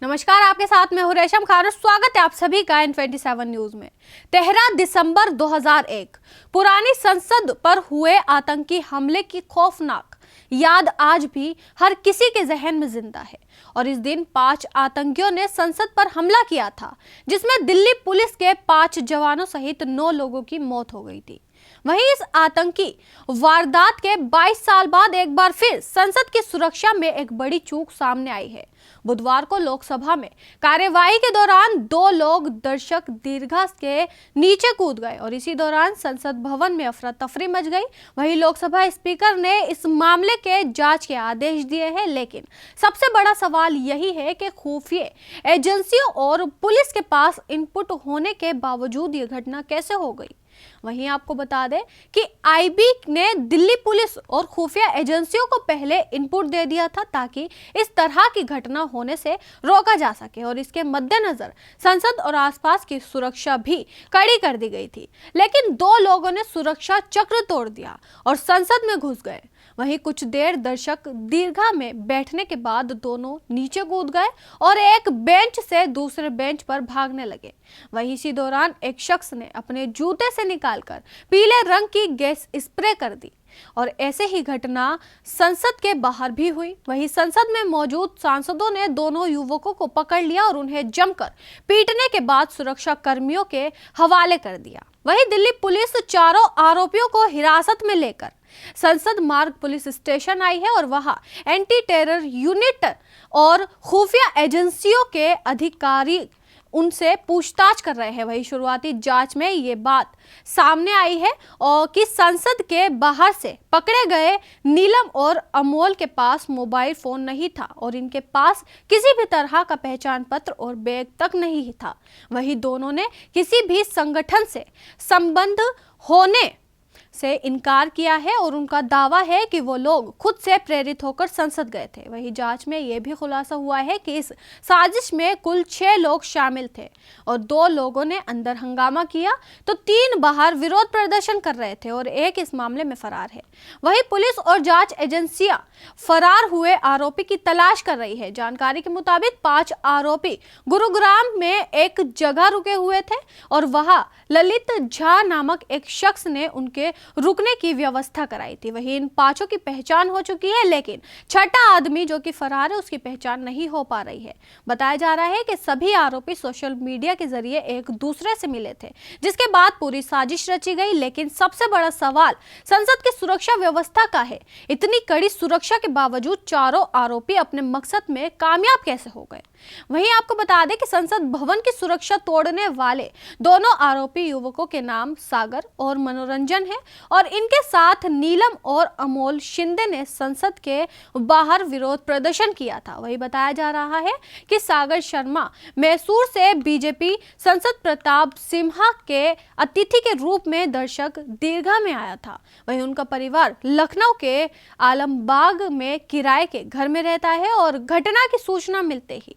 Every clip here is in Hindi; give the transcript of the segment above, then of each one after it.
नमस्कार, आपके साथ में हूं रेशम खान। स्वागत है आप सभी का N27 न्यूज में। 13 दिसंबर 2001 पुरानी संसद पर हुए आतंकी हमले की खौफनाक याद आज भी हर किसी के जहन में जिंदा है। और इस दिन 5 आतंकियों ने संसद पर हमला किया था, जिसमें दिल्ली पुलिस के 5 जवानों सहित 9 लोगों की मौत हो गई थी। वहीं इस आतंकी वारदात के 22 साल बाद एक बार फिर संसद की सुरक्षा में एक बड़ी चूक सामने आई है। बुधवार को लोकसभा में कार्यवाही के दौरान 2 लोग दर्शक दीर्घा के नीचे कूद गए और इसी दौरान संसद भवन में अफरा तफरी मच गई। वहीं लोकसभा स्पीकर ने इस मामले के जांच के आदेश दिए हैं, लेकिन सबसे बड़ा सवाल यही है कि खुफिया एजेंसियों और पुलिस के पास इनपुट होने के बावजूद ये घटना कैसे हो गई। वहीं आपको बता दें कि आईबी ने दिल्ली पुलिस और खुफिया एजेंसियों को पहले इनपुट दे दिया था ताकि इस तरह की घटना होने से रोका जा सके और इसके मद्देनजर संसद और आसपास की सुरक्षा भी कड़ी कर दी गई थी। लेकिन 2 लोगों ने सुरक्षा चक्र तोड़ दिया और संसद में घुस गए। वहीं कुछ देर दर्शक दीर्घा में बैठने के बाद दोनों नीचे कूद गए और एक बेंच से दूसरे बेंच पर भागने लगे। वहीं इसी दौरान एक शख्स ने अपने जूते से निकालकर पीले रंग की गैस स्प्रे कर दी और ऐसे ही घटना संसद के बाहर भी हुई। वहीं संसद में मौजूद सांसदों ने दोनों युवकों को पकड़ लिया और उन्हें जमकर पीटने के बाद सुरक्षा कर्मियों के हवाले कर दिया। वहीं दिल्ली पुलिस चारों आरोपियों को हिरासत में लेकर संसद मार्ग पुलिस स्टेशन आई है और वहां एंटी टेरर यूनिट और खुफिया एजेंसियों के अधिकारी उनसे पूछताछ कर रहे हैं। वही शुरुआती जांच में ये बात सामने आई है और कि संसद के बाहर से पकड़े गए नीलम और अमोल के पास मोबाइल फोन नहीं था और इनके पास किसी भी तरह का पहचान पत्र और बैग तक नहीं था। वही दोनों ने किसी भी संगठन से संबंध होने से इनकार किया है और उनका दावा है कि वो लोग खुद से प्रेरित होकर संसद गए थे। वही जांच में यह भी खुलासा हुआ है कि इस साजिश में कुल 6 लोग शामिल थे और 2 लोगों ने अंदर हंगामा किया तो 3 बाहर विरोध प्रदर्शन कर रहे थे और एक इस मामले में फरार है। वही पुलिस और जांच एजेंसियां फरार हुए आरोपी की तलाश कर रही है। जानकारी के मुताबिक 5 आरोपी गुरुग्राम में एक जगह रुके हुए थे और वहां ललित झा नामक एक शख्स ने उनके रुकने की व्यवस्था कराई थी। वहीं इन 5 की पहचान हो चुकी है, लेकिन 6ठा आदमी जो कि फरार है उसकी पहचान नहीं हो पा रही है। बताया जा रहा है कि सभी आरोपी सोशल मीडिया के जरिए एक दूसरे से मिले थे, जिसके बाद पूरी साजिश रची गई। लेकिन सबसे बड़ा सवाल संसद की सुरक्षा व्यवस्था का है। इतनी कड़ी सुरक्षा के बावजूद चारों आरोपी अपने मकसद में कामयाब कैसे हो गए। वहीं आपको बता दें कि संसद भवन की सुरक्षा तोड़ने वाले दोनों आरोपी युवकों के नाम सागर और मनोरंजन है और इनके साथ नीलम और अमोल शिंदे ने संसद के बाहर विरोध प्रदर्शन किया था। वही बताया जा रहा है कि सागर शर्मा मैसूर से बीजेपी संसद प्रताप सिम्हा के अतिथि के रूप में दर्शक दीर्घा में आया था। वहीं उनका परिवार लखनऊ के आलमबाग में किराए के घर में रहता है और घटना की सूचना मिलते ही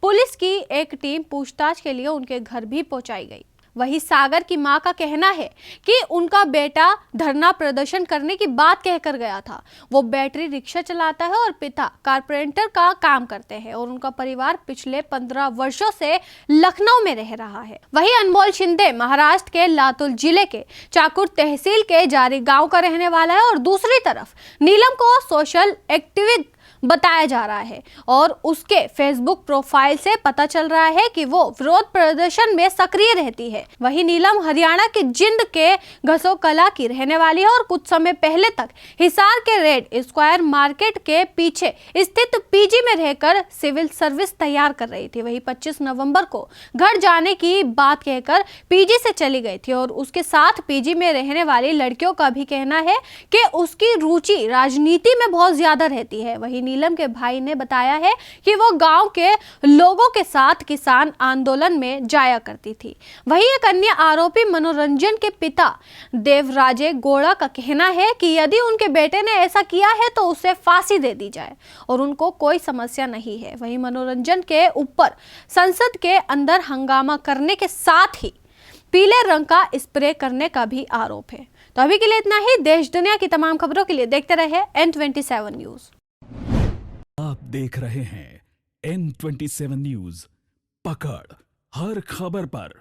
पुलिस की एक टीम पूछताछ के लिए उनके घर भी पहुंचाई गई। वही सागर की मां का कहना है कि उनका बेटा धरना प्रदर्शन करने की बात कहकर गया था। वो बैटरी रिक्शा चलाता है और पिता कारपेंटर का काम करते हैं और उनका परिवार पिछले 15 वर्षों से लखनऊ में रह रहा है। वही अनमोल शिंदे महाराष्ट्र के लातूर जिले के चाकुर तहसील के जारी गांव का रहने वाला है और दूसरी तरफ नीलम को सोशल एक्टिविस्ट बताया जा रहा है और उसके फेसबुक प्रोफाइल से पता चल रहा है कि वो विरोध प्रदर्शन में सक्रिय रहती है। वही नीलम हरियाणा के जिंद के घसोकला की रहने वाली है और कुछ समय पहले तक हिसार के रेड स्क्वायर मार्केट के पीछे स्थित पीजी में रहकर सिविल सर्विस तैयार कर रही थी। वही 25 नवंबर को घर जाने की बात कहकर पीजी से चली गई थी और उसके साथ पीजी में रहने वाली लड़कियों का भी कहना है कि उसकी रुचि राजनीति में बहुत ज्यादा रहती है। वही नीलम के भाई ने बताया है कि वो गांव के लोगों के साथ किसान आंदोलन में जाया करती थी। वहीं एक अन्य आरोपी मनोरंजन के पिता देवराजे गौड़ा का कहना है कि यदि उनके बेटे ने ऐसा किया है तो उसे फांसी दे दी जाए और उनको कोई समस्या नहीं है। वहीं मनोरंजन के ऊपर संसद के अंदर हंगामा करने के साथ ही पीले रंग का स्प्रे करने का भी आरोप है। तो अभी के लिए इतना ही। देश दुनिया की तमाम खबरों के लिए देखते रहे N27 न्यूज। आप देख रहे हैं N27 न्यूज, पकड़ हर खबर पर।